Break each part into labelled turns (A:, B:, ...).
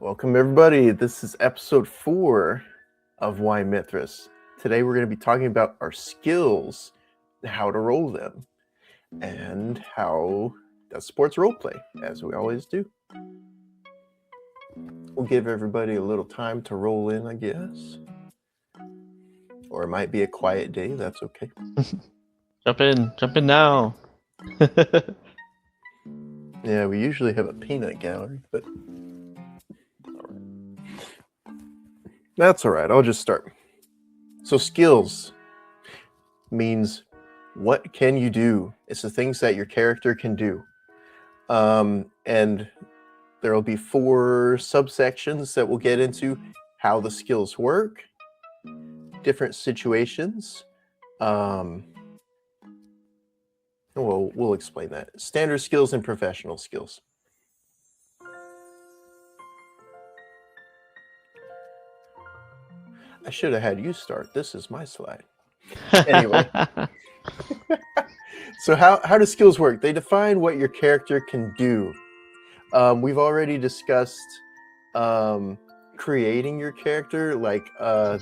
A: Welcome, everybody. This is episode 4 of Why Mythras. Today, we're going to be talking about our skills, how to roll them, and how that supports roleplay, as we always do. We'll give everybody a little time to roll in, I guess. Or it might be a quiet day. That's okay.
B: Jump in now.
A: Yeah, we usually have a peanut gallery, but that's all right. I'll just start. So skills means what can you do? It's the things that your character can do. And there will be 4 subsections that we'll get into how the skills work, different situations. We'll explain that. Standard skills and professional skills. I should have had you start. This is my slide. Anyway. So how do skills work? They define what your character can do. We've already discussed creating your character, like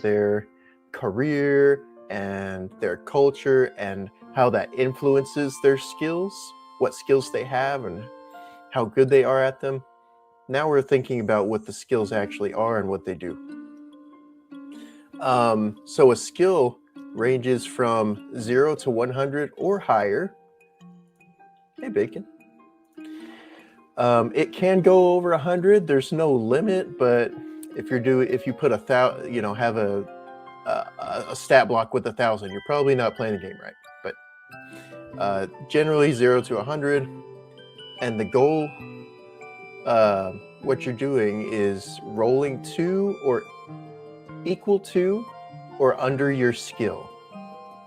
A: their career and their culture and how that influences their skills, what skills they have and how good they are at them. Now we're thinking about what the skills actually are and what they do. So a skill ranges from 0 to 100 or higher. Hey, Bacon. It can go over 100. There's no limit, but if you put 1,000, have a stat block with 1,000, you're probably not playing the game right. But generally 0 to 100, and the goal, what you're doing is rolling to or equal to or under your skill.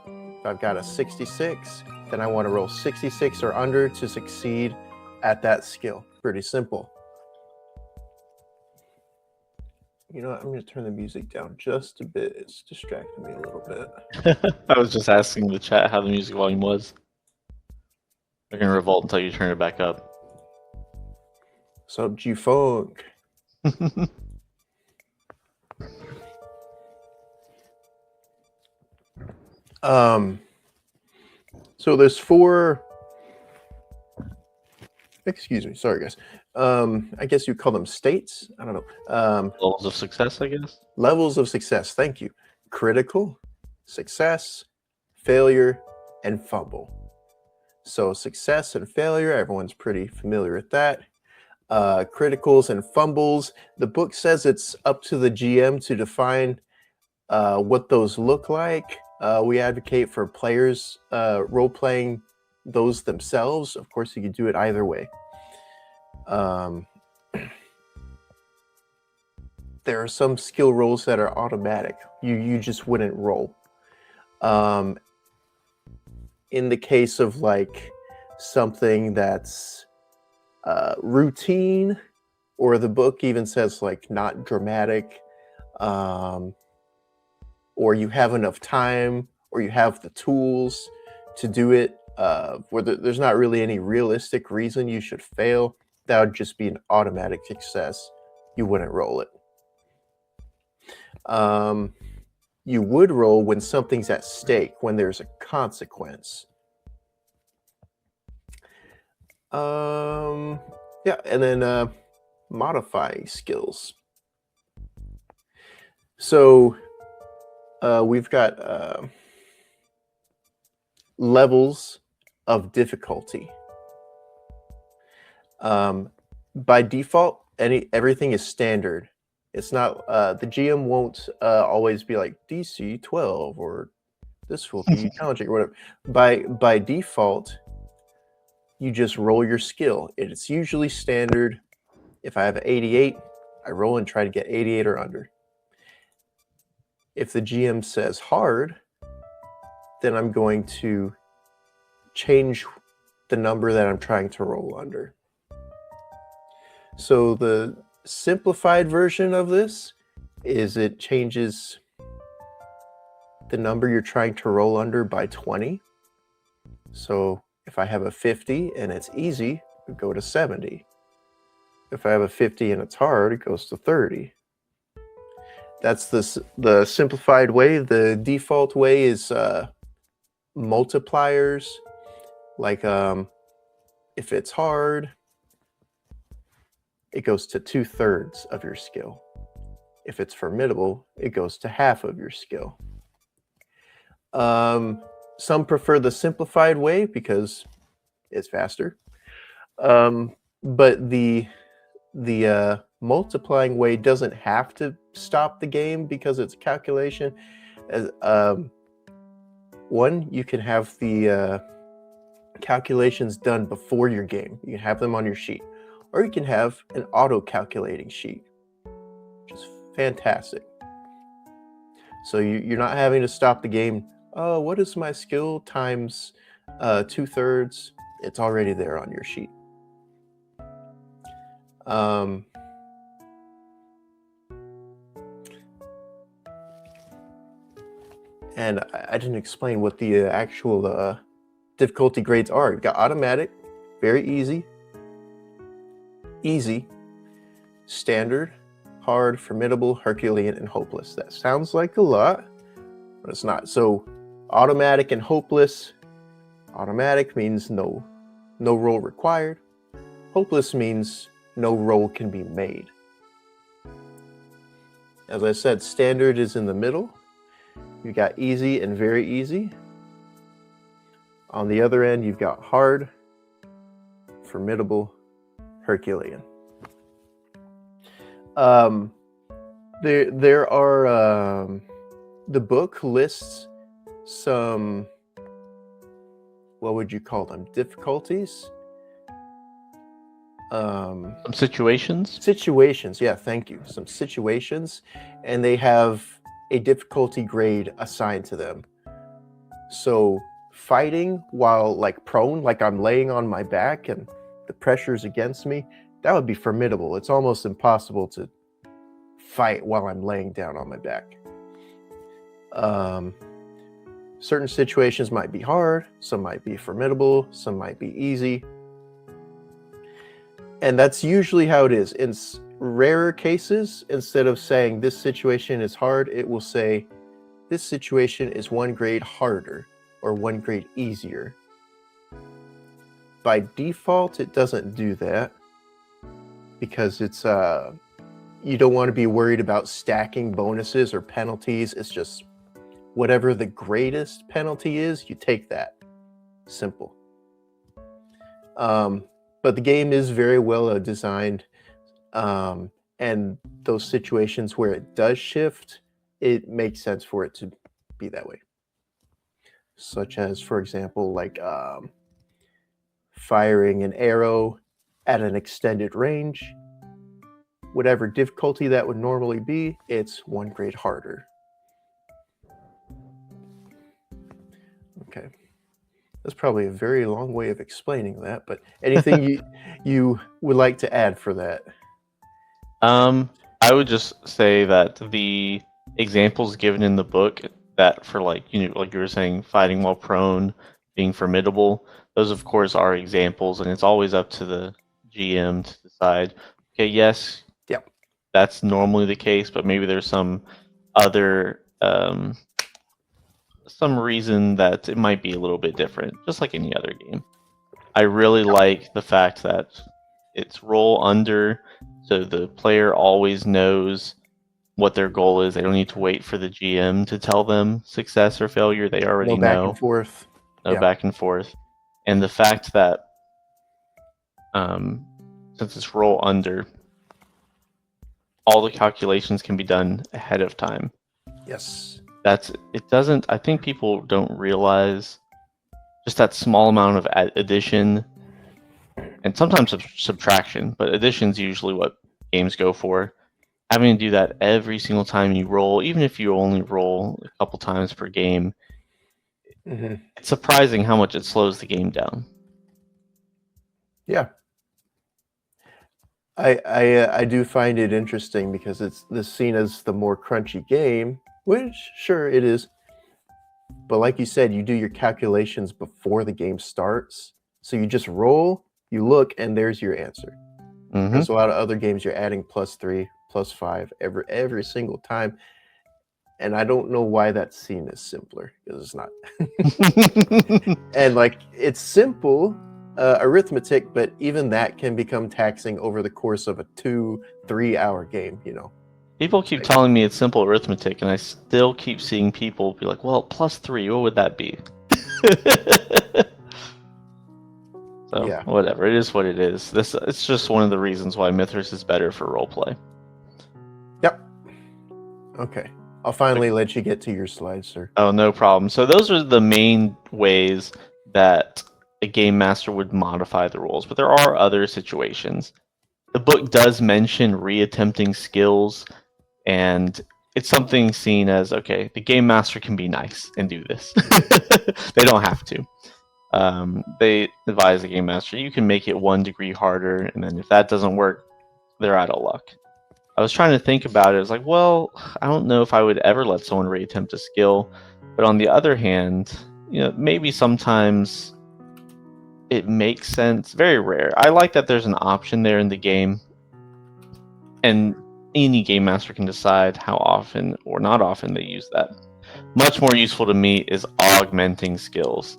A: If I've got a 66, then I want to roll 66 or under to succeed at that skill. Pretty simple. You know what? I'm going to turn the music down just a bit. It's distracting me a little bit.
B: I was just asking the chat how the music volume was. We're going to revolt until you turn it back up.
A: Sub G-Funk. So there's 4. Excuse me. Sorry, guys. I guess you call them states. I don't know.
B: Levels of success, I guess.
A: Levels of success. Thank you. Critical, success, failure, and fumble. So success and failure, everyone's pretty familiar with that. Criticals and fumbles. The book says it's up to the GM to define what those look like. We advocate for players role-playing those themselves. Of course, you can do it either way. There are some skill rolls that are automatic. You just wouldn't roll. In the case of like something that's routine, or the book even says like not dramatic, or you have enough time, or you have the tools to do it, where there's not really any realistic reason you should fail, that would just be an automatic success. You wouldn't roll it. You would roll when something's at stake, when there's a consequence. Yeah, and then modifying skills. So we've got levels of difficulty. By default, everything is standard. It's not the GM won't always be like DC 12 or this will be challenging or whatever. By default, you just roll your skill. It's usually standard. If I have 88, I roll and try to get 88 or under. If the GM says hard, then I'm going to change the number that I'm trying to roll under. So the simplified version of this is it changes the number you're trying to roll under by 20. So if I have a 50 and it's easy, we go to 70. If I have a 50 and it's hard, it goes to 30. That's the simplified way. The default way is multipliers. Like if it's hard, it goes to 2/3 of your skill. If it's formidable, it goes to half of your skill. Some prefer the simplified way because it's faster. But the multiplying way doesn't have to stop the game because it's a calculation. As one, you can have the calculations done before your game. You can have them on your sheet, or you can have an auto-calculating sheet, which is fantastic. So you're not having to stop the game. Oh, what is my skill times 2/3? It's already there on your sheet. And I didn't explain what the actual difficulty grades are. You've got automatic, very easy, standard, hard, formidable, Herculean, and hopeless. That sounds like a lot, but it's not. So automatic and hopeless. Automatic means no roll required. Hopeless means no roll can be made. As I said, standard is in the middle. You got easy and very easy. On the other end, you've got hard, formidable, Herculean. There are the book lists some, what would you call them? Difficulties.
B: Some situations.
A: Situations, yeah, thank you. Some situations, and they have a difficulty grade assigned to them. So fighting while like prone, like I'm laying on my back and the pressure's against me, that would be formidable. It's almost impossible to fight while I'm laying down on my back. Certain situations might be hard, some might be formidable, some might be easy. And that's usually how it is. In rarer cases, instead of saying this situation is hard, it will say this situation is 1 grade harder or 1 grade easier. By default, it doesn't do that because it's you don't want to be worried about stacking bonuses or penalties. It's just whatever the greatest penalty is, you take that. Simple. But the game is very well designed, and those situations where it does shift, it makes sense for it to be that way. Such as, for example, like firing an arrow at an extended range. Whatever difficulty that would normally be, it's 1 grade harder. Okay. That's probably a very long way of explaining that, but anything you would like to add for that?
B: I would just say that the examples given in the book that for like you were saying, fighting while prone, being formidable, those of course are examples, and it's always up to the GM to decide. Okay, yes, that's normally the case, but maybe there's some other some reason that it might be a little bit different, just like any other game. I really like the fact that it's roll under, so the player always knows what their goal is. They don't need to wait for the GM to tell them success or failure. They already
A: No back
B: know.
A: and forth.
B: No back and forth. And the fact that since it's roll under, all the calculations can be done ahead of time.
A: Yes.
B: I think people don't realize just that small amount of addition and sometimes subtraction, but addition's usually what games go for. Having to do that every single time you roll, even if you only roll a couple times per game, it's surprising how much it slows the game down.
A: Yeah. I do find it interesting because it's seen as the more crunchy game, which sure it is. But like you said, you do your calculations before the game starts. So you just roll, you look, and there's your answer.
B: Mhm.
A: Because a lot of other games, you're adding +3, +5 every single time, and I don't know why that's seen as simpler, because it's not. And like, it's simple arithmetic, but even that can become taxing over the course of a 2-3 hour game, you know.
B: People keep telling me it's simple arithmetic, and I still keep seeing people be like, well, +3, what would that be? So,
A: Yeah.
B: whatever. It is what it is. It's just one of the reasons why Mythras is better for roleplay.
A: Yep. Okay. I'll finally let you get to your slides, sir.
B: Oh, no problem. So those are the main ways that a game master would modify the rules, but there are other situations. The book does mention reattempting skills, and it's something seen as, okay, the game master can be nice and do this. They don't have to. They advise the game master, you can make it 1 degree harder, and then if that doesn't work, they're out of luck. I was trying to think about it. I was like, well, I don't know if I would ever let someone reattempt a skill, but on the other hand, maybe sometimes it makes sense. Very rare. I like that there's an option there in the game, and any game master can decide how often or not often they use that. Much more useful to me is augmenting skills.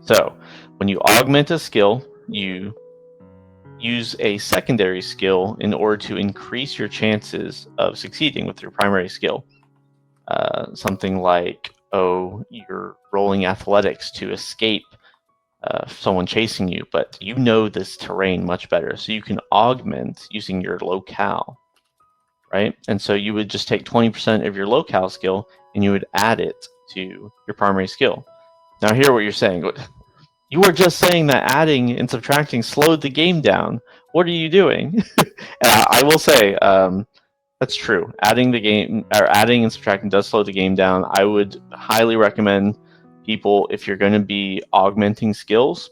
B: So, when you augment a skill, you use a secondary skill in order to increase your chances of succeeding with your primary skill. Something like, you're rolling athletics to escape someone chasing you, but you know this terrain much better, so you can augment using your locale, right? And so you would just take 20% of your locale skill and you would add it to your primary skill. Now, I hear what you're saying. You were just saying that adding and subtracting slowed the game down. What are you doing? And I will say, that's true. Adding and subtracting does slow the game down. I would highly recommend people, if you're going to be augmenting skills,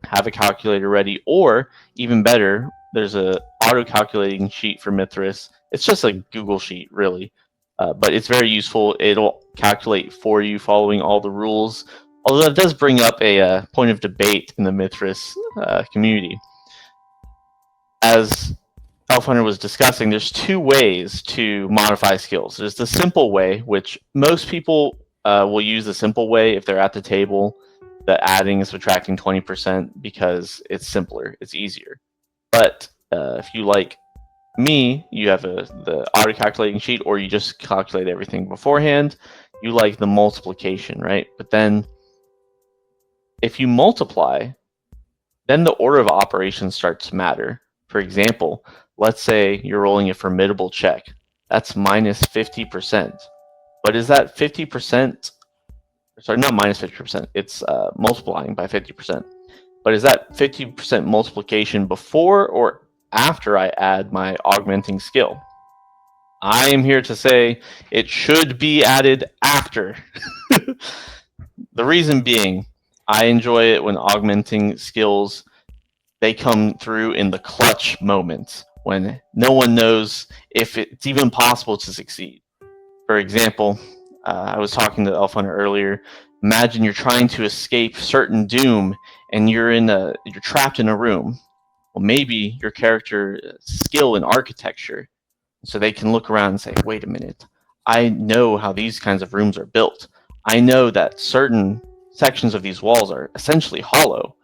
B: have a calculator ready, or even better, there's a auto-calculating sheet for Mythras. It's just a Google sheet, really, but it's very useful. It'll calculate for you following all the rules, although that does bring up a point of debate in the Mythras community. As Elf Hunter was discussing, there's 2 ways to modify skills. There's the simple way, which most people will use the simple way if they're at the table, the adding and subtracting 20%, because it's simpler, it's easier. But if you like me, you have the auto-calculating sheet, or you just calculate everything beforehand. You like the multiplication, right? But then if you multiply, then the order of operations starts to matter. For example, let's say you're rolling a formidable check. That's minus 50%. But is that 50%? Sorry, not minus 50%. It's multiplying by 50%. But is that 50% multiplication before or after I add my augmenting skill? I am here to say it should be added after. The reason being, I enjoy it when augmenting skills, they come through in the clutch moments when no one knows if it's even possible to succeed. For example, I was talking to Elf Hunter earlier. Imagine you're trying to escape certain doom and you're trapped in a room. Well, maybe your character skill in architecture, so they can look around and say, "Wait a minute, I know how these kinds of rooms are built. I know that certain sections of these walls are essentially hollow."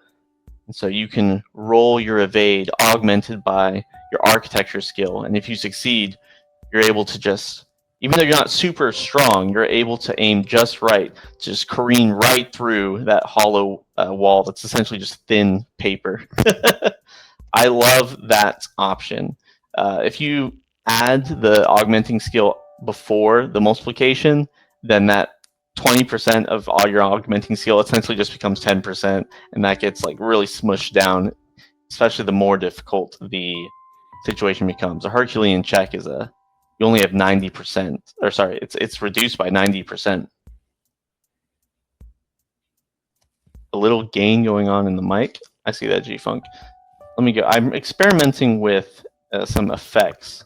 B: And so you can roll your evade augmented by your architecture skill. And if you succeed, you're able to just, even though you're not super strong, you're able to aim just right, to just careen right through that hollow wall that's essentially just thin paper. I love that option. If you add the augmenting skill before the multiplication, then that 20% of all your augmenting skill essentially just becomes 10%, and that gets like really smushed down, especially the more difficult the situation becomes. A Herculean check is you only have 90%, or sorry, it's reduced by 90%. A little gain going on in the mic. I see that, G-Funk. Let me go. I'm experimenting with some effects.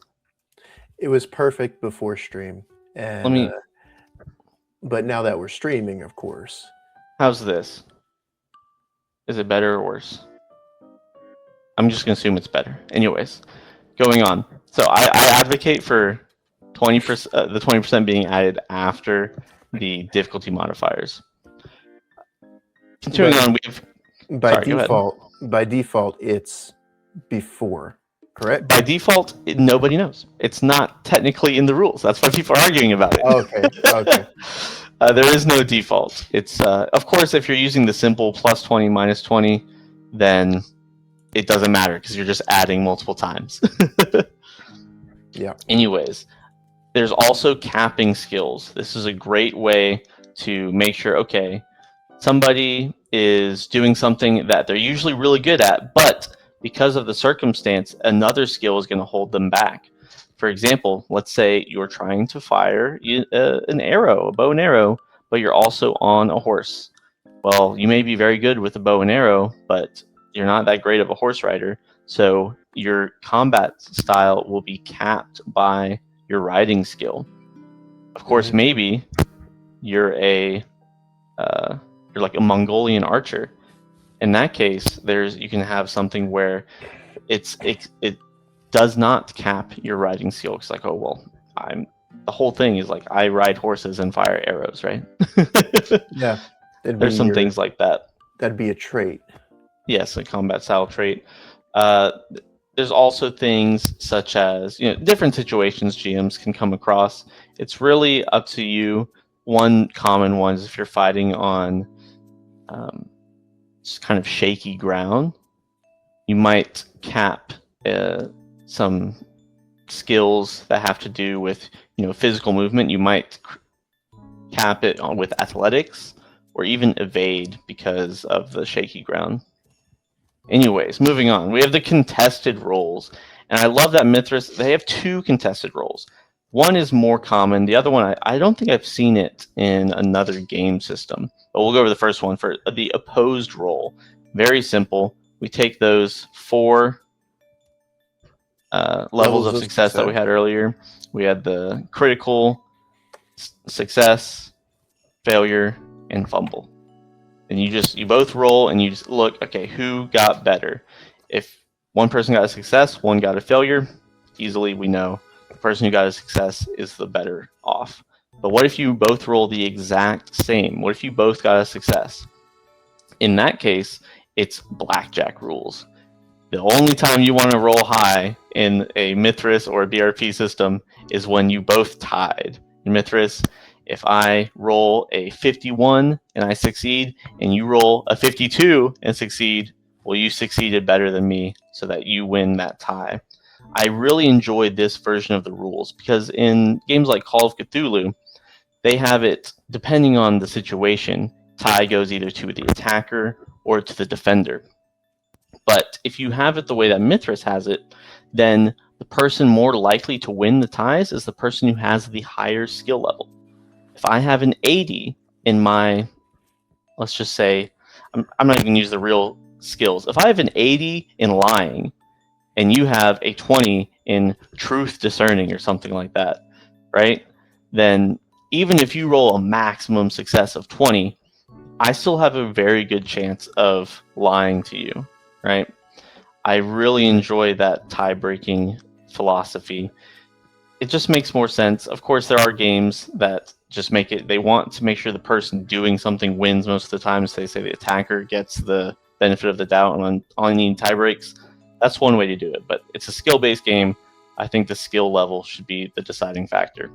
A: It was perfect before stream, and but now that we're streaming, of course.
B: How's this? Is it better or worse? I'm just going to assume it's better. Anyways, going on. So I advocate for 20%, the 20% being added after the difficulty modifiers. Continuing on, we've
A: By
B: sorry, go ahead.
A: by default, it's before, correct?
B: By default, nobody knows. It's not technically in the rules. That's why people are arguing about it.
A: Okay. Okay.
B: There is no default. It's of course, if you're using the simple plus 20 minus 20, then it doesn't matter because you're just adding multiple times.
A: Yeah.
B: Anyways, there's also capping skills. This is a great way to make sure, okay, somebody is doing something that they're usually really good at, but because of the circumstance, another skill is going to hold them back. For example, let's say you're trying to fire an arrow, a bow and arrow, but you're also on a horse. Well, you may be very good with a bow and arrow, but you're not that great of a horse rider, so your combat style will be capped by your riding skill. Of course, maybe you're you're like a Mongolian archer. In that case, you can have something where it does not cap your riding skill. It's like, oh well, the whole thing is like I ride horses and fire arrows, right?
A: Yeah.
B: There's some things like that.
A: That'd be a trait.
B: Yes, a combat style trait. There's also things such as, different situations GMs can come across. It's really up to you. One common one is if you're fighting on just kind of shaky ground, you might cap some skills that have to do with physical movement. You might cap it with athletics or even evade because of the shaky ground. Anyways, moving on. We have the contested roles. And I love that Mythras, they have 2 contested roles. One is more common. The other one, I don't think I've seen it in another game system. But we'll go over the first one for the opposed role. Very simple. We take those 4 levels of success that we had earlier. We had the critical, success, failure, and fumble. And you both roll and you just look, okay, who got better? If one person got a success, one got a failure, easily we know the person who got a success is the better off. But what if you both roll the exact same? What if you both got a success? In that case, it's blackjack rules. The only time you want to roll high in a Mythras or a BRP system is when you both tied. In Mythras, if I roll a 51 and I succeed, and you roll a 52 and succeed, well, you succeeded better than me, so that you win that tie. I really enjoyed this version of the rules because in games like Call of Cthulhu, they have it, depending on the situation, tie goes either to the attacker or to the defender. But if you have it the way that Mythras has it, then the person more likely to win the ties is the person who has the higher skill level. If I have an 80 in my, let's just say, I'm not even going to use the real skills. If I have an 80 in lying and you have a 20 in truth discerning or something like that, right? Then even if you roll a maximum success of 20, I still have a very good chance of lying to you, right? I really enjoy that tie-breaking philosophy. It just makes more sense. Of course, there are games that just they want to make sure the person doing something wins most of the time, so they say the attacker gets the benefit of the doubt on any tie breaks. That's one way to do it, but it's a skill-based game. I think the skill level should be the deciding factor.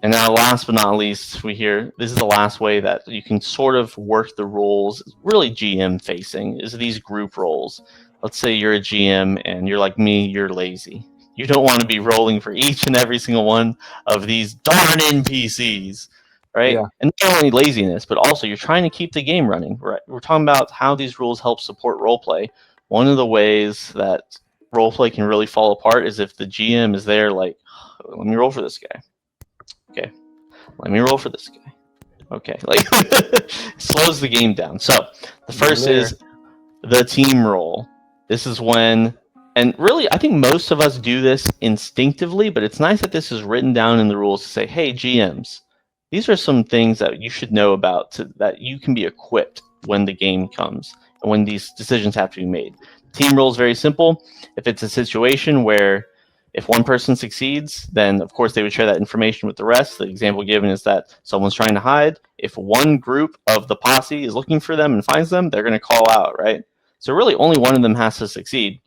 B: And now, last but not least, this is the last way that you can sort of work the roles, really GM facing, is these group roles. Let's say you're a GM and you're like me, you're lazy. You don't want to be rolling for each and every single one of these darn NPCs, right?
A: Yeah.
B: And not only laziness, but also you're trying to keep the game running, right? We're talking about how these rules help support roleplay. One of the ways that roleplay can really fall apart is if the GM is there like, let me roll for this guy. Okay, let me roll for this guy. Okay, like slows the game down. So the first is the team roll. This is when, and really I think most of us do this instinctively, but it's nice that this is written down in the rules to say, hey, GMs, these are some things that you should know about that you can be equipped when the game comes and when these decisions have to be made. Team role is very simple. If it's a situation where if one person succeeds, then of course they would share that information with the rest. The example given is that someone's trying to hide. If one group of the posse is looking for them and finds them, they're going to call out, right? So really only one of them has to succeed.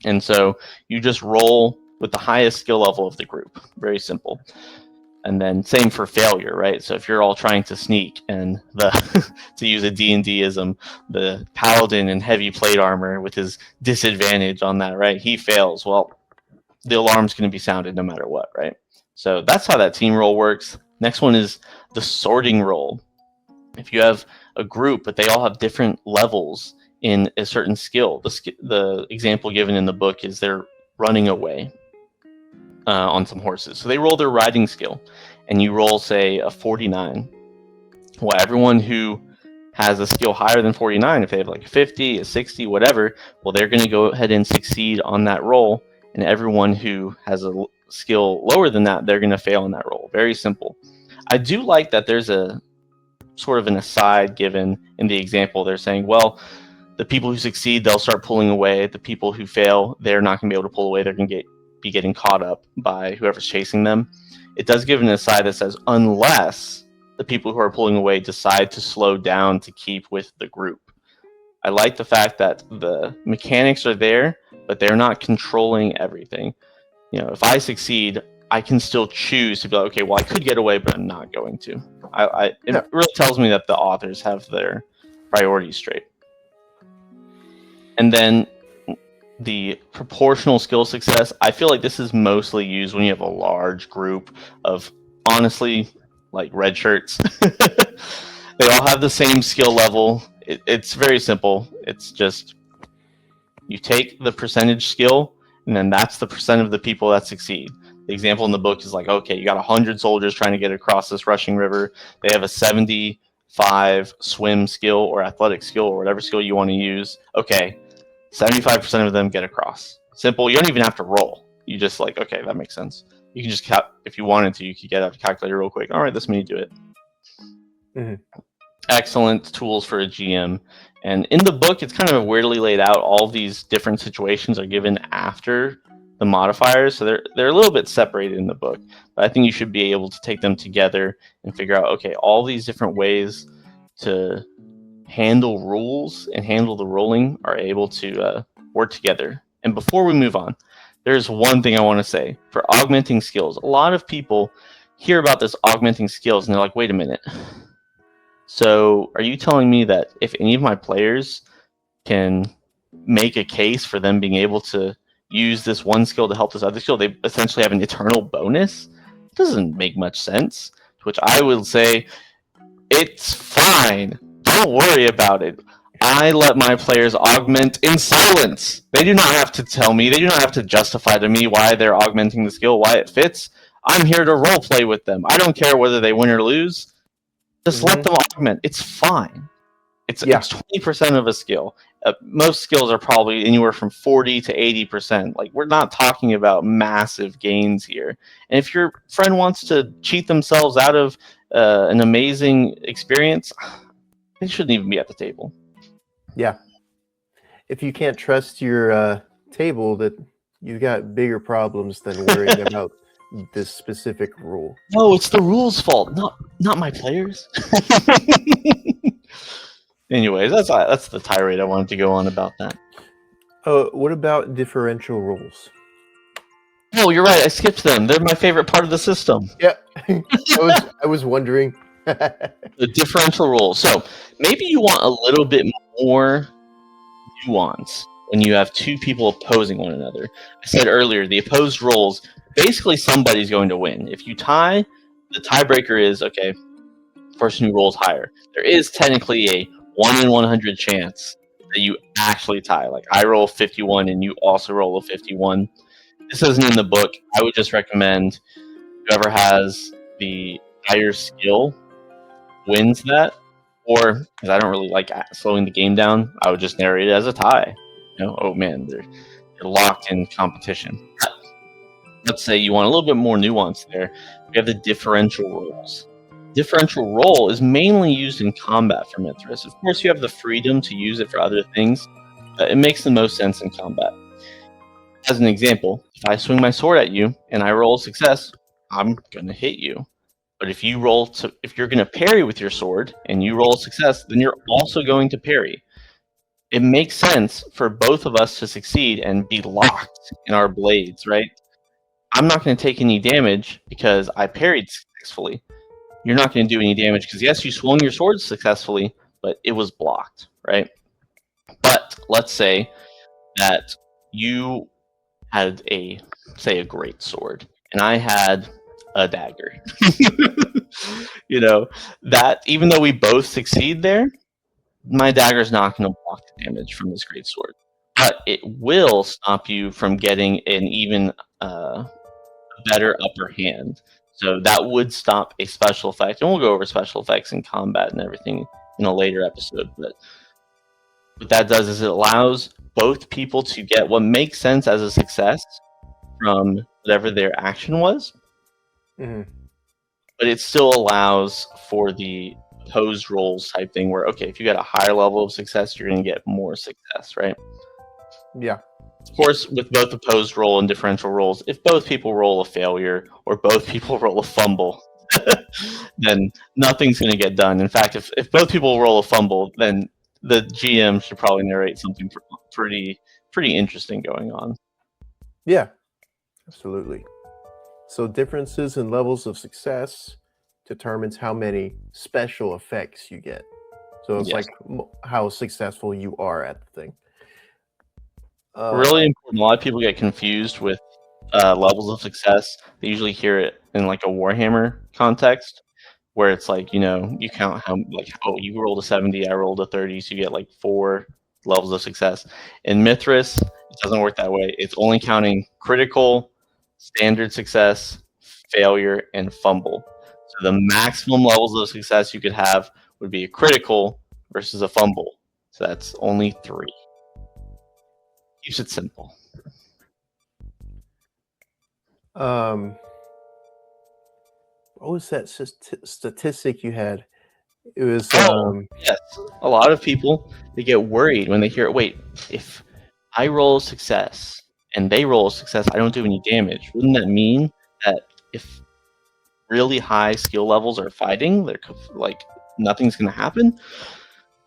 B: And so you just roll with the highest skill level of the group. Very simple. And then same for failure, right? So if you're all trying to sneak and to use a D&D-ism, the paladin in heavy plate armor with his disadvantage on that, right? He fails. Well, the alarm's going to be sounded no matter what, right? So that's how that team roll works. Next one is the sorting roll. If you have a group, but they all have different levels in a certain skill, the example given in the book is they're running away on some horses. So they roll their riding skill, and you roll, say, a 49. Well, everyone who has a skill higher than 49, if they have like a 50, a 60, whatever, well, they're going to go ahead and succeed on that roll. And everyone who has a skill lower than that, they're going to fail on that roll. Very simple. I do like that there's a sort of an aside given in the example. They're saying, well, the people who succeed, they'll start pulling away. The people who fail, they're not going to be able to pull away. They're going to be getting caught up by whoever's chasing them. It does give an aside that says, unless the people who are pulling away decide to slow down to keep with the group. I like the fact that the mechanics are there, but they're not controlling everything. You know, if I succeed, I can still choose to be like, okay, well, I could get away, but I'm not going to. It really tells me that the authors have their priorities straight. And then the proportional skill success, I feel like this is mostly used when you have a large group of, honestly, like red shirts. They all have the same skill level. It's very simple. It's just you take the percentage skill, and then that's the percent of the people that succeed. The example in the book is like, okay, you got 100 soldiers trying to get across this rushing river. They have a 75 swim skill or athletic skill or whatever skill you want to use. Okay, 75% of them get across. Simple. You don't even have to roll. You just like, okay, that makes sense. You can just, if you wanted to, you could get out a calculator real quick. All right, this many do it. Mm-hmm. Excellent tools for a GM. And in the book, it's kind of weirdly laid out. All these different situations are given after the modifiers, so they're a little bit separated in the book. But I think you should be able to take them together and figure out, okay, all these different ways to handle rules and handle the rolling are able to work together. And before we move on, there's one thing I want to say. For augmenting skills, a lot of people hear about this augmenting skills, and they're like, wait a minute. So are you telling me that if any of my players can make a case for them being able to use this one skill to help this other skill, they essentially have an eternal bonus? It doesn't make much sense. To which I will say, it's fine. Don't worry about it. I let my players augment in silence. They do not have to tell me. They do not have to justify to me why they're augmenting the skill, why it fits. I'm here to roleplay with them. I don't care whether they win or lose. Just let them augment. It's fine. It's 20% of a skill. Most skills are probably anywhere from 40 to 80%. Like, we're not talking about massive gains here. And if your friend wants to cheat themselves out of an amazing experience, they shouldn't even be at the table.
A: Yeah. If you can't trust your table, that you've got bigger problems than worrying about this specific rule.
B: No, it's the rules' fault, not my players. Anyways, that's the tirade I wanted to go on about that.
A: What about differential rules?
B: Oh, you're right. I skipped them. They're my favorite part of the system.
A: Yeah, I was wondering.
B: The differential rules. So maybe you want a little bit more nuance when you have two people opposing one another. I said earlier, the opposed roles, basically somebody's going to win. If you tie, the tiebreaker is, okay, person who rolls higher. There is technically a 1 in 100 chance that you actually tie. Like, I roll 51 and you also roll a 51. This isn't in the book. I would just recommend whoever has the higher skill wins that. Or, because I don't really like slowing the game down, I would just narrate it as a tie. You know, oh man, they're locked in competition. Let's say you want a little bit more nuance there. We have the differential roles. Differential role is mainly used in combat for Mythras. Of course, you have the freedom to use it for other things, It makes the most sense in combat. As an example, if I swing my sword at you and I roll a success, I'm gonna hit you. But if you're gonna parry with your sword and you roll a success, then you're also going to parry. It makes sense for both of us to succeed and be locked in our blades, right? I'm not going to take any damage because I parried successfully. You're not going to do any damage because, yes, you swung your sword successfully, but it was blocked, right? But let's say that you had a great sword and I had a dagger. That even though we both succeed there, my dagger's not going to block the damage from this great sword, but it will stop you from getting an even better upper hand. So that would stop a special effect, and we'll go over special effects in combat and everything in a later episode. But what that does is it allows both people to get what makes sense as a success from whatever their action was,
A: Mhm.
B: but it still allows for the opposed rolls type thing where, okay, if you get a higher level of success, you're going to get more success, right?
A: Yeah.
B: Of course, with both opposed roll and differential rolls, if both people roll a failure or both people roll a fumble, then nothing's going to get done. In fact, if both people roll a fumble, then the GM should probably narrate something pretty interesting going on.
A: Yeah, absolutely. So differences in levels of success determines how many special effects you get. So it's
B: Yes.
A: like how successful you are at the thing.
B: Really important. A lot of people get confused with levels of success. They usually hear it in like a Warhammer context, where it's like, you count how, like, oh, you rolled a 70, I rolled a 30, so you get like 4 levels of success. In Mythras, it doesn't work that way. It's only counting critical, standard success, failure, and fumble. So the maximum levels of success you could have would be a critical versus a fumble. So that's only 3. Keeps it simple.
A: What was that statistic you had? It was
B: Yes. A lot of people, they get worried when they hear, wait, if I roll a success and they roll a success, I don't do any damage. Wouldn't that mean that if really high skill levels are fighting, they're like nothing's going to happen?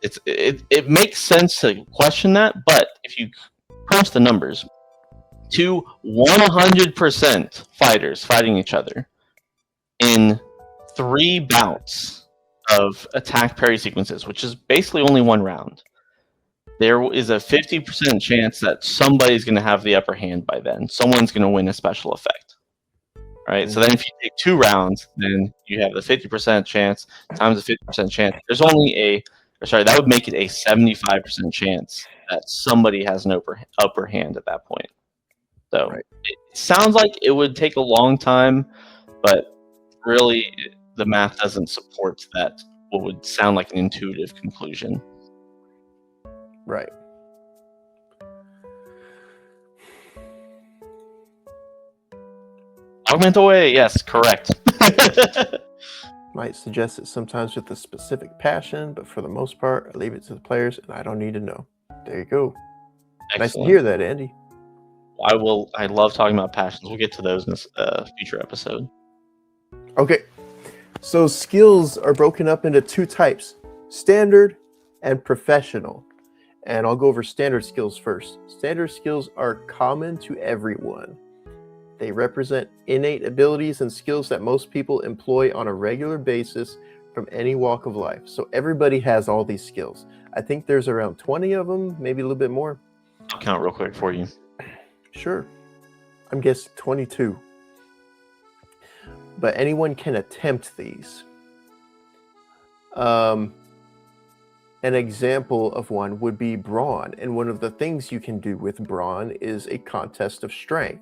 B: It makes sense to question that, but if you crunch the numbers, to 100% fighters fighting each other in 3 bouts of attack parry sequences, which is basically only 1 round, there is a 50% chance that somebody's going to have the upper hand by then. Someone's going to win a special effect. Right? So then if you take 2 rounds, then you have the 50% chance times the 50% chance. There's only that would make it a 75% chance that somebody has an upper hand at that point. So
A: right.
B: it sounds like it would take a long time, but really the math doesn't support that, what would sound like an intuitive conclusion.
A: Right.
B: Augment away, yes, correct.
A: Might suggest it sometimes with a specific passion, but for the most part, I leave it to the players and I don't need to know. There you go.
B: Excellent.
A: Nice to hear that, Andy.
B: I love talking about passions. We'll get to those in a future episode.
A: Okay. So skills are broken up into 2 types, standard and professional. And I'll go over standard skills first. Standard skills are common to everyone. They represent innate abilities and skills that most people employ on a regular basis from any walk of life. So everybody has all these skills. I think there's around 20 of them, maybe a little bit more.
B: I'll count real quick for you.
A: Sure. I'm guessing 22. But anyone can attempt these. An example of one would be brawn. And one of the things you can do with brawn is a contest of strength.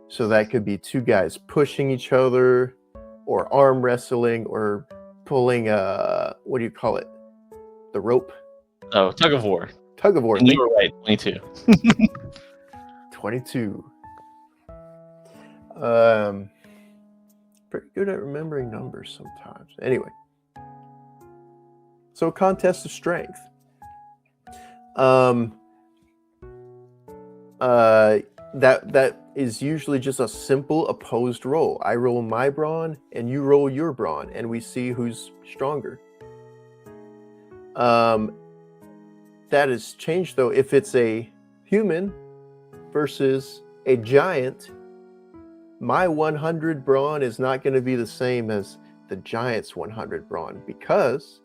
A: So that could be 2 guys pushing each other, or arm wrestling, or pulling what do you call it? The rope?
B: Oh, tug of war.
A: Tug of war.
B: And you were right, 22.
A: 22. Pretty good at remembering numbers sometimes. Anyway. So contest of strength. That is usually just a simple opposed roll. I roll my brawn and you roll your brawn, and we see who's stronger. That has changed though. If it's a human versus a giant, my 100 brawn is not going to be the same as the giant's 100 brawn, because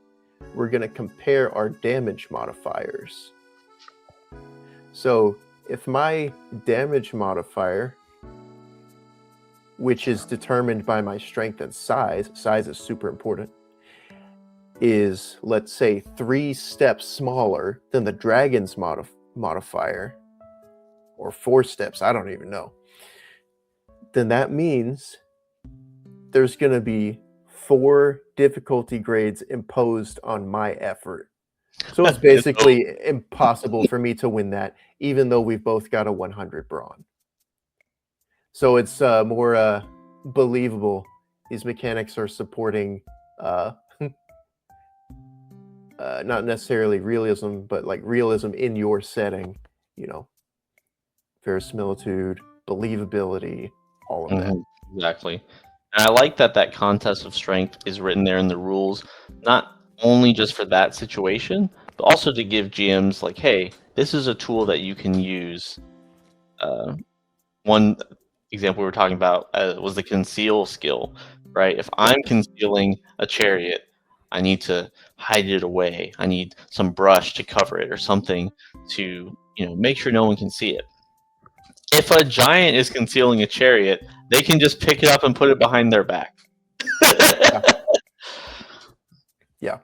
A: we're going to compare our damage modifiers. So if my damage modifier, which is determined by my strength and size is super important, is, let's say, 3 steps smaller than the dragon's modifier, or 4 steps, I don't even know, then that means there's going to be 4 difficulty grades imposed on my effort. So it's basically impossible for me to win that, even though we've both got a 100 brawn. So it's more believable. These mechanics are supporting not necessarily realism, but like realism in your setting, you know, verisimilitude, believability, all of that.
B: Exactly. And I like that contest of strength is written there in the rules, not only just for that situation, but also to give GMs like, hey, this is a tool that you can use. One example we were talking about was the conceal skill, right? If I'm concealing a chariot, I need to hide it away. I need some brush to cover it or something to, make sure no one can see it. If a giant is concealing a chariot, they can just pick it up and put it behind their back.
A: Yeah.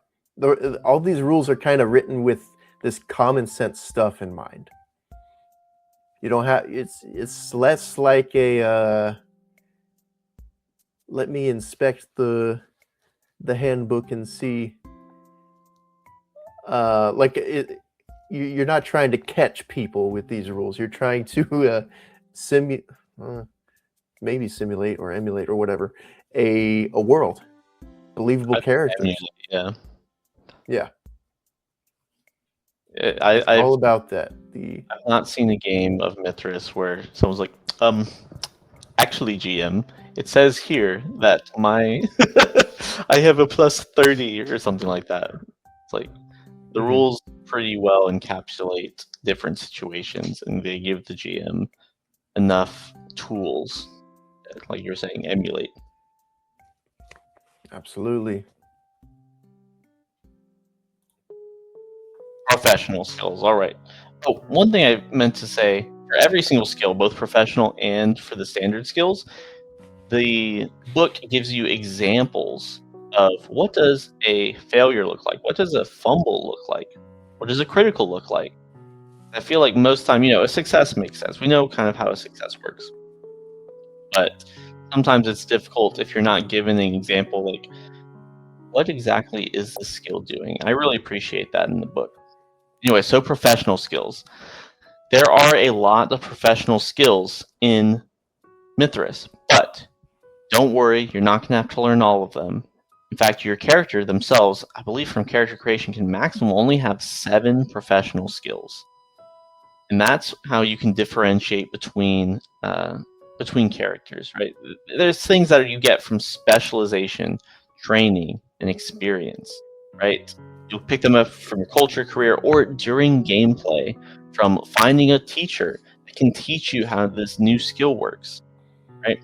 A: All these rules are kind of written with this common sense stuff in mind. You don't have, it's less like a let me inspect the handbook and see, you're not trying to catch people with these rules. You're trying to maybe simulate or emulate or whatever a world, believable characters.
B: Yeah.
A: It's all about that.
B: I've not seen a game of Mythras where someone's like, actually, GM, it says here that my I have a plus 30 or something like that. It's like the rules pretty well encapsulate different situations, and they give the GM enough tools, like you're saying, emulate.
A: Absolutely.
B: Professional skills. All right. Oh, one thing I meant to say, for every single skill, both professional and for the standard skills, the book gives you examples of what does a failure look like? What does a fumble look like? What does a critical look like? I feel like most time, a success makes sense. We know kind of how a success works. But sometimes it's difficult if you're not given an example, like, what exactly is the skill doing? I really appreciate that in the book. Anyway, so professional skills. There are a lot of professional skills in Mythras, but don't worry, you're not going to have to learn all of them. In fact, your character themselves, I believe from character creation, can maximum only have 7 professional skills. And that's how you can differentiate between characters, right? There's things that you get from specialization, training, and experience, right? You'll pick them up from your culture career or during gameplay from finding a teacher that can teach you how this new skill works, right?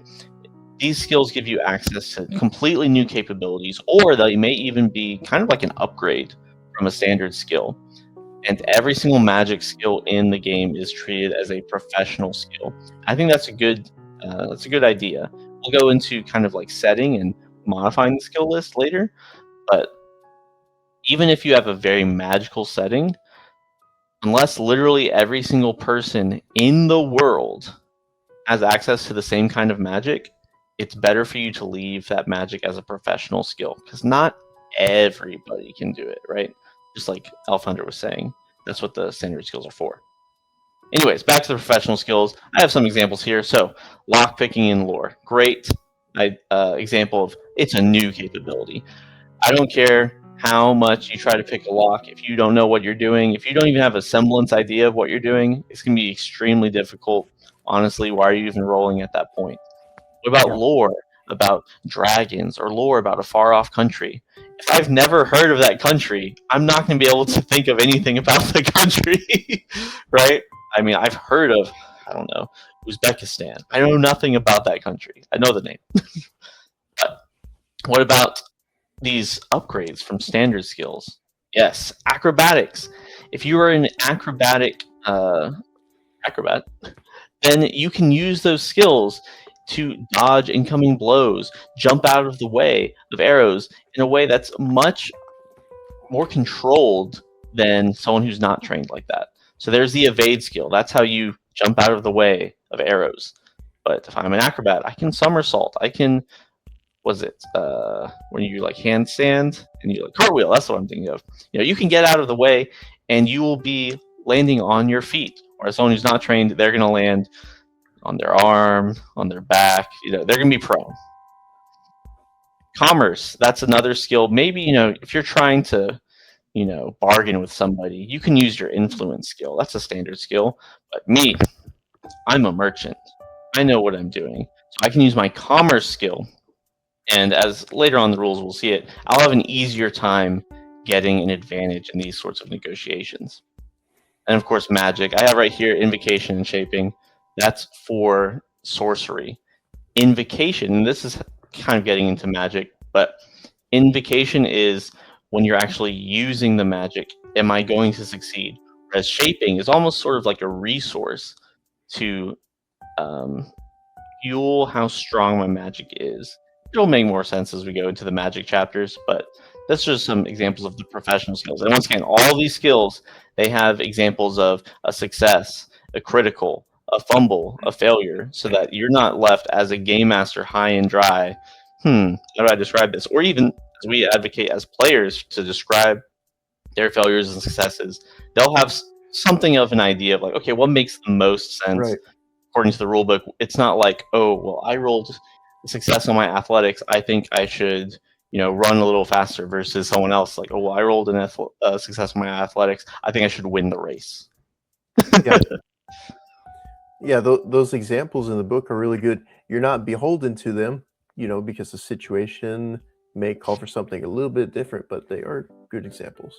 B: These skills give you access to completely new capabilities, or they may even be kind of like an upgrade from a standard skill. And every single magic skill in the game is treated as a professional skill. I think that's a good idea. We'll go into kind of like setting and modifying the skill list later, but even if you have a very magical setting, unless literally every single person in the world has access to the same kind of magic, it's better for you to leave that magic as a professional skill, because not everybody can do it, right? Just like Elf Hunter was saying, that's what the standard skills are for. Anyways, back to the professional skills. I have some examples here. So, lockpicking in lore. Great example of it's a new capability. I don't care how much you try to pick a lock, if you don't know what you're doing, if you don't even have a semblance idea of what you're doing, it's going to be extremely difficult. Honestly, why are you even rolling at that point? What about lore about dragons or lore about a far off country? If I've never heard of that country, I'm not going to be able to think of anything about the country, right? I mean, I've heard of, I don't know, Uzbekistan. I know nothing about that country. I know the name. But what about these upgrades from standard skills? Yes, acrobatics. If you are an acrobat, then you can use those skills to dodge incoming blows, jump out of the way of arrows in a way that's much more controlled than someone who's not trained like that. So there's the evade skill. That's how you jump out of the way of arrows. But if I'm an acrobat, I can somersault. I can, was it when you like handstand and you like cartwheel? That's what I'm thinking of. You can get out of the way, and you will be landing on your feet. Whereas someone who's not trained, they're going to land on their arm, on their back. They're going to be prone. Commerce, that's another skill. Maybe, if you're trying to, bargain with somebody, you can use your influence skill. That's a standard skill. But me, I'm a merchant. I know what I'm doing. So I can use my commerce skill. And as later on the rules we'll see it, I'll have an easier time getting an advantage in these sorts of negotiations. And of course, magic. I have right here invocation and shaping. That's for sorcery. Invocation, and this is kind of getting into magic, but invocation is when you're actually using the magic, am I going to succeed? Whereas shaping is almost sort of like a resource to fuel how strong my magic is. It'll make more sense as we go into the magic chapters, but that's just some examples of the professional skills. And once again, all these skills, they have examples of a success, a critical, a fumble, a failure, so that you're not left as a game master high and dry. How do I describe this? Or even as we advocate as players to describe their failures and successes, they'll have something of an idea of like, okay, what makes the most sense according to the rulebook. It's not like, oh, well, I rolled success on my athletics. I think I should, run a little faster versus someone else. Like, oh, well, I rolled an success on my athletics. I think I should win the race.
A: Yeah, those examples in the book are really good. You're not beholden to them, because the situation may call for something a little bit different, but they are good examples.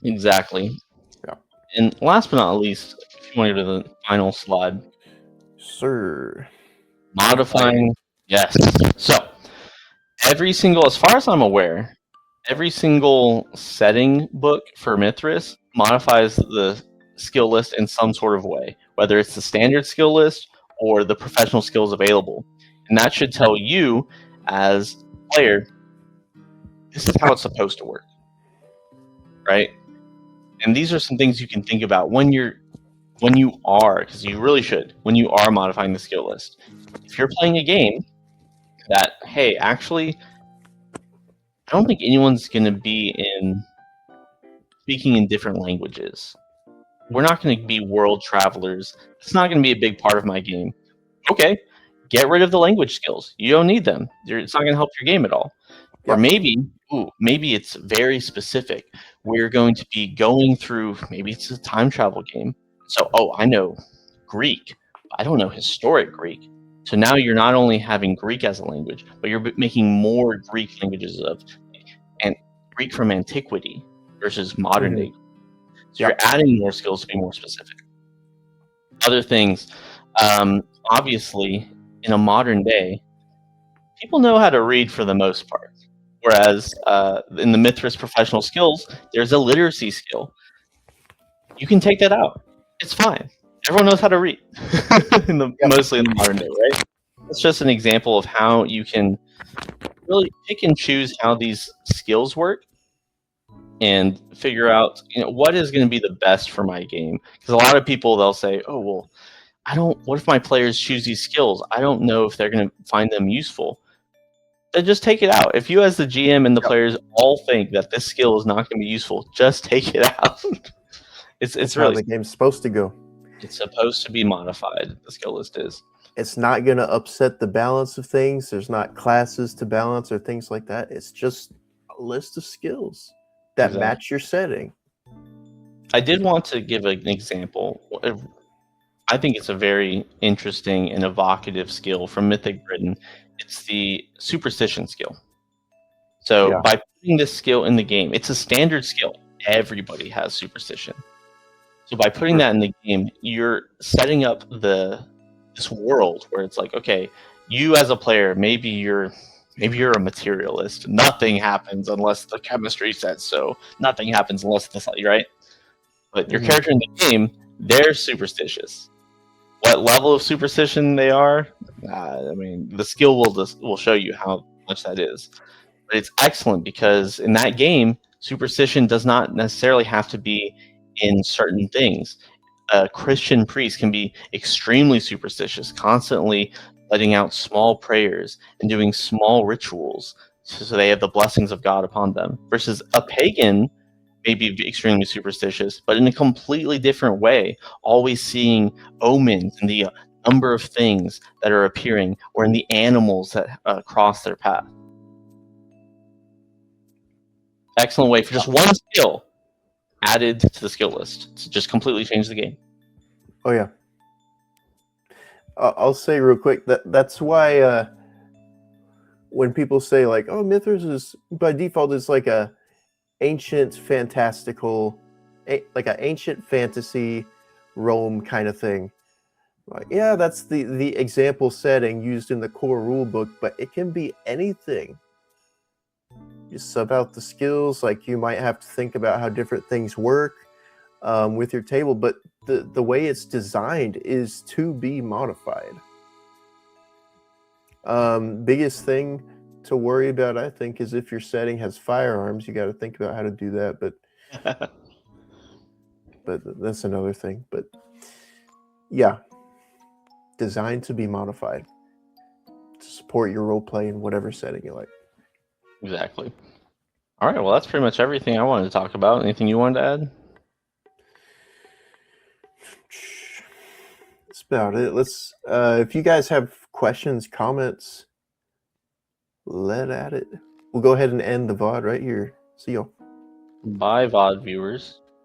B: Exactly.
A: Yeah.
B: And last but not least, if you want to go to the final slide.
A: Sir.
B: Modifying. Yes. So, as far as I'm aware, every single setting book for Mythras modifies the skill list in some sort of way, whether it's the standard skill list or the professional skills available. And that should tell you, as a player, this is how it's supposed to work, right? And these are some things you can think about when you are, because you really should, when you are modifying the skill list. If you're playing a game that, hey, actually, I don't think anyone's going to be speaking in different languages. We're not going to be world travelers. It's not going to be a big part of my game. Okay, get rid of the language skills. You don't need them. It's not going to help your game at all. Or maybe it's very specific. We're going to be going through, maybe it's a time travel game. So, I know Greek. I don't know historic Greek. So now you're not only having Greek as a language, but you're making more Greek languages and Greek from antiquity versus modern day. So you're adding more skills to be more specific. Other things, obviously, in a modern day, people know how to read for the most part. Whereas in the Mythras professional skills, there's a literacy skill. You can take that out. It's fine. Everyone knows how to read, mostly in the modern day, right? That's just an example of how you can really pick and choose how these skills work and figure out, what is going to be the best for my game. Because a lot of people, they'll say, oh, well, what if my players choose these skills? I don't know if they're going to find them useful. Then just take it out. If you as the GM and the players all think that this skill is not going to be useful, just take it out. It's really
A: how the game's supposed to go.
B: It's supposed to be modified. The skill list is.
A: It's not going to upset the balance of things. There's not classes to balance or things like that. It's just a list of skills that
B: Exactly.
A: match your setting.
B: I did want to give an example. I think it's a very interesting and evocative skill from Mythic Britain. It's the superstition skill. So
A: Yeah.
B: by putting this skill in the game, it's a standard skill. Everybody has superstition. So by putting that in the game, you're setting up this world where it's like, okay, you as a player, maybe you're a materialist. Nothing happens unless the chemistry says so. Nothing happens unless the right. But your
A: Mhm.
B: character in the game, they're superstitious. What level of superstition they are, I mean, the skill will show you how much that is. But it's excellent because in that game, superstition does not necessarily have to be in certain things. A Christian priest can be extremely superstitious, constantly letting out small prayers and doing small rituals so they have the blessings of God upon them. Versus a pagan may be extremely superstitious, but in a completely different way, always seeing omens in the number of things that are appearing or in the animals that cross their path. Excellent way for just one skill added to the skill list to just completely change the game.
A: Oh yeah. I'll say real quick that's why when people say like, "Oh, Mythras is by default is like a ancient fantastical, like an ancient fantasy Rome kind of thing." Like, yeah, that's the example setting used in the core rulebook, but it can be anything. You sub out the skills, like you might have to think about how different things work with your table, but the way it's designed is to be modified. Biggest thing to worry about, I think, is if your setting has firearms, you got to think about how to do that. But that's another thing. But yeah, designed to be modified to support your role play in whatever setting you like.
B: Exactly. All right. Well, that's pretty much everything I wanted to talk about. Anything you wanted to add?
A: That's about it. Let's. If you guys have questions, comments, let at it. We'll go ahead and end the VOD right here. See y'all.
B: Bye, VOD viewers.